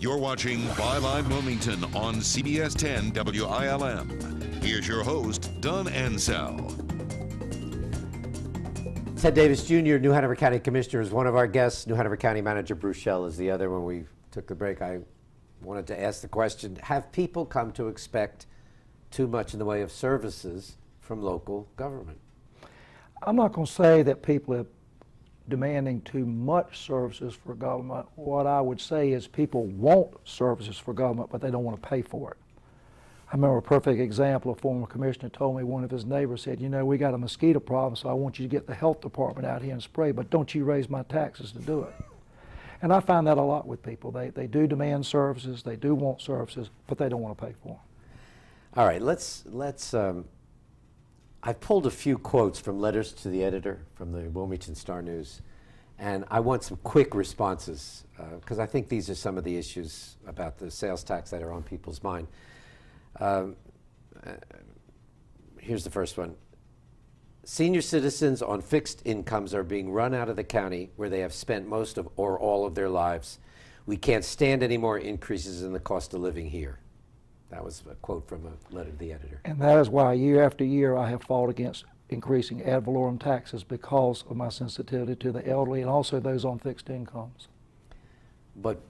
You're watching Byline Wilmington on CBS 10 WILM. Here's your host, Don Ansell. Ted Davis Jr., New Hanover County Commissioner, is one of our guests. New Hanover County Manager Bruce Schell is the other. When we took the break, I wanted to ask the question, have people come to expect too much in the way of services from local government? I'm not going to say that people are demanding too much services for government. What I would say is people want services for government, but they don't want to pay for it. I remember a perfect example. A former commissioner told me one of his neighbors said, you know, we got a mosquito problem, so I want you to get the health department out here and spray, but don't you raise my taxes to do it. And I find that a lot with people. They do demand services, they do want services, but they don't want to pay for them. All right, I've pulled a few quotes from letters to the editor from the Wilmington Star News, and I want some quick responses because I think these are some of the issues about the sales tax that are on people's mind. Here's the first one. Senior citizens on fixed incomes are being run out of the county where they have spent most of or all of their lives. We can't stand any more increases in the cost of living here. That was a quote from a letter to the editor. And that is why year after year I have fought against increasing ad valorem taxes because of my sensitivity to the elderly and also those on fixed incomes. But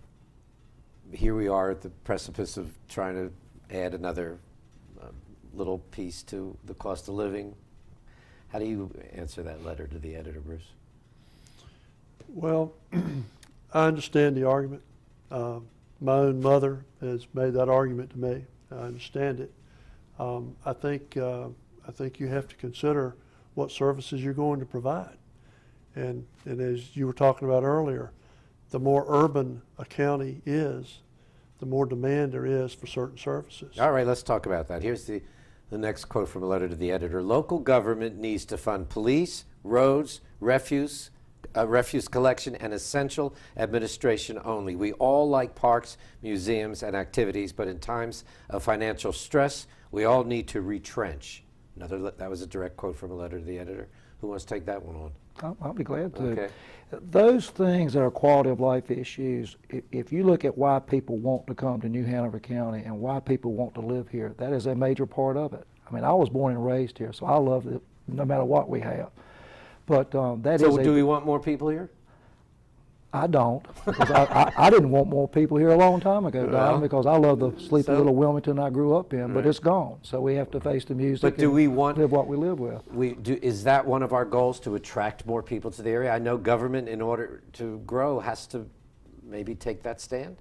here we are at the precipice of trying to add another little piece to the cost of living. How do you answer that letter to the editor, Bruce? Well, I understand the argument. My own mother has made that argument to me. I understand it. I think you have to consider what services you're going to provide. And as you were talking about earlier, the more urban a county is, the more demand there is for certain services. All right, let's talk about that. Here's the next quote from a letter to the editor. Local government needs to fund police, roads, refuse collection, and essential administration only. We all like parks, museums, and activities, but in times of financial stress, we all need to retrench. That was a direct quote from a letter to the editor. Who wants to take that one on? I'll be glad to. Okay. Those things that are quality of life issues, if you look at why people want to come to New Hanover County and why people want to live here, that is a major part of it. I mean, I was born and raised here, so I love it no matter what we have. But So do we want more people here? I don't. Because I didn't want more people here a long time ago, Don, because I love the sleepy little Wilmington I grew up in, but it's gone. So we have to face the music But do we want live what we live with. Is that one of our goals, to attract more people to the area? I know government, in order to grow, has to maybe take that stand?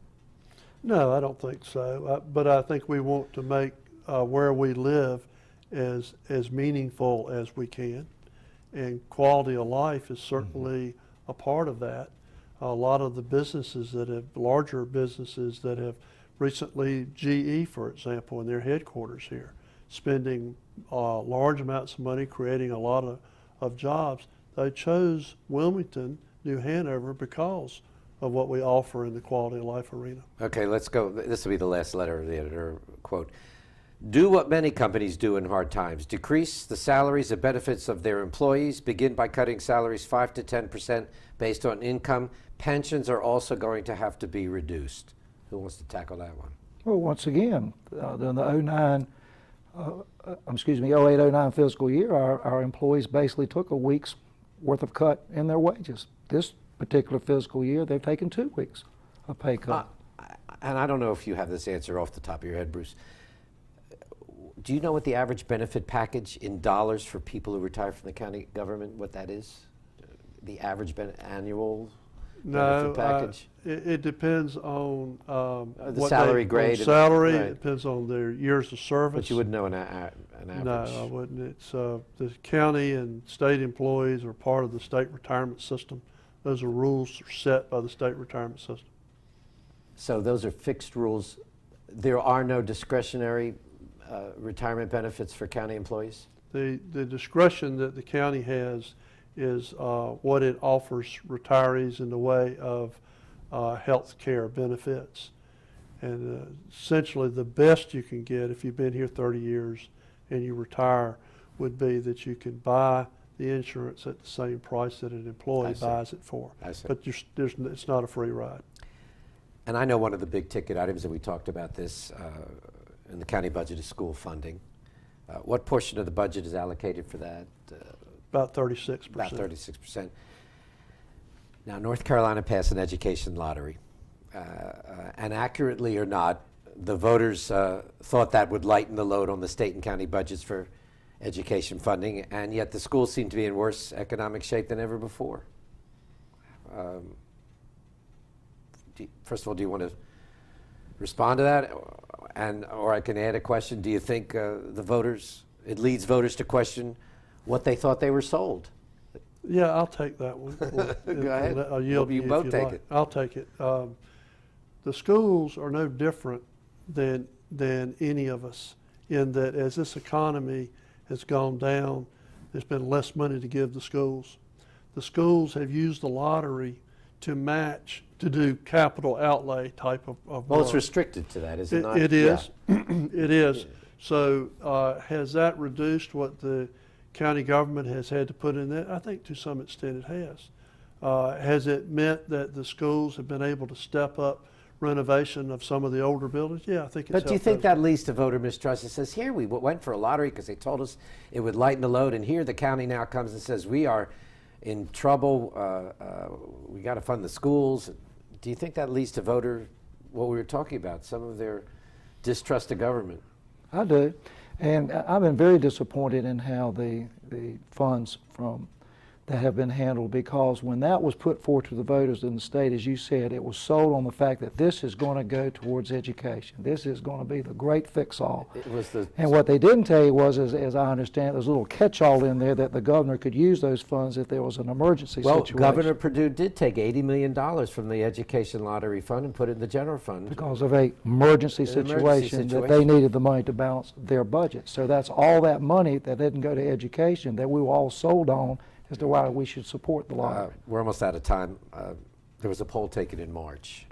No, I don't think so. But I think we want to make where we live as meaningful as we can. And quality of life is certainly a part of that. A lot of the businesses larger businesses that have recently, GE, for example, in their headquarters here, spending large amounts of money, creating a lot of jobs. They chose Wilmington, New Hanover, because of what we offer in the quality of life arena. Okay, let's go. This will be the last letter of the editor quote. Do what many companies do in hard times. Decrease the salaries and benefits of their employees. Begin by cutting salaries 5 to 10% based on income. Pensions are also going to have to be reduced. Who wants to tackle that one? Well, once again, in the 08-09 fiscal year, our employees basically took a week's worth of cut in their wages. This particular fiscal year, they've taken 2 weeks of pay cut. And I don't know if you have this answer off the top of your head, Bruce. Do you know what the average benefit package in dollars for people who retire from the county government, what that is? The average annual benefit package? It depends on the salary grade. Salary, right. It depends on their years of service. But you wouldn't know an average. No, I wouldn't. It's the county and state employees are part of the state retirement system. Those are rules set by the state retirement system. So those are fixed rules. There are no discretionary retirement benefits for county employees? The discretion that the county has is what it offers retirees in the way of health care benefits. And essentially the best you can get if you've been here 30 years and you retire would be that you can buy the insurance at the same price that an employee buys it for. I see. But it's not a free ride. And I know one of the big ticket items, and we talked about this in the county budget, is school funding. What portion of the budget is allocated for that? About 36%. About 36%. Now, North Carolina passed an education lottery. And accurately or not, the voters thought that would lighten the load on the state and county budgets for education funding, and yet the schools seem to be in worse economic shape than ever before. First of all, do you want to respond to that? Or I can add a question. Do you think it leads voters to question what they thought they were sold? Yeah, I'll take that one. Go ahead. I'll yield You to both if take like. it. I'll take it. The schools are no different than any of us in that as this economy has gone down, there's been less money to give the schools. The schools have used the lottery to match, to do capital outlay type of Well, work. it's restricted to that, is it not? It is. Yeah. It is. So has that reduced what the county government has had to put in there? I think to some extent it has. Has it meant that the schools have been able to step up renovation of some of the older buildings? Yeah, I think it's But do you helped think those. that leads to voter mistrust? It says, here we went for a lottery because they told us it would lighten the load, and here the county now comes and says, we are in trouble, we got to fund the schools. Do you think that leads to voter, what we were talking about, some of their distrust of government? I do. And I've been very disappointed in how the funds that have been handled, because when that was put forth to the voters in the state, as you said, it was sold on the fact that this is going to go towards education. This is going to be the great fix-all. It was the And what they didn't tell you was, as I understand, there's a little catch-all in there that the governor could use those funds if there was an emergency situation. Governor Perdue did take $80 million from the education lottery fund and put it in the general fund. Because of a emergency situation that they needed the money to balance their budget. So that's all that money that didn't go to education that we were all sold on as to why we should support the lottery. We're almost out of time. There was a poll taken in March,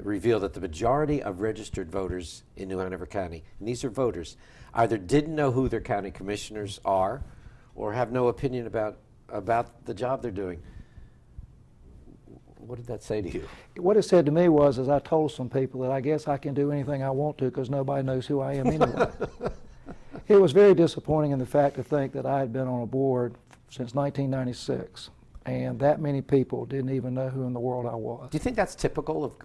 revealed that the majority of registered voters in New Hanover County, and these are voters, either didn't know who their county commissioners are or have no opinion about the job they're doing. What did that say to you? What it said to me was, as I told some people, that I guess I can do anything I want to because nobody knows who I am anyway. It was very disappointing in the fact to think that I had been on a board since 1996, and that many people didn't even know who in the world I was. Do you think that's typical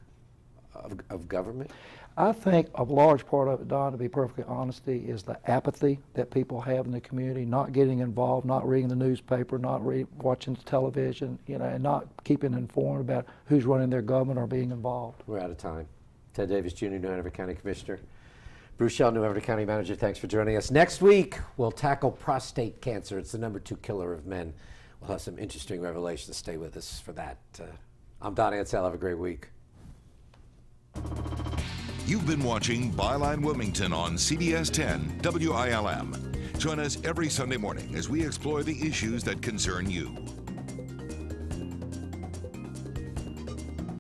of government? I think a large part of it, Don, to be perfectly honest, is the apathy that people have in the community, not getting involved, not reading the newspaper, not watching the television, and not keeping informed about who's running their government or being involved. We're out of time. Ted Davis, Jr., New Hanover County Commissioner. Bruce Shell, New Hanover County Manager, thanks for joining us. Next week, we'll tackle prostate cancer. It's the #2 killer of men. We'll have some interesting revelations. Stay with us for that. I'm Don Ansell. Have a great week. You've been watching Byline Wilmington on CBS 10 WILM. Join us every Sunday morning as we explore the issues that concern you.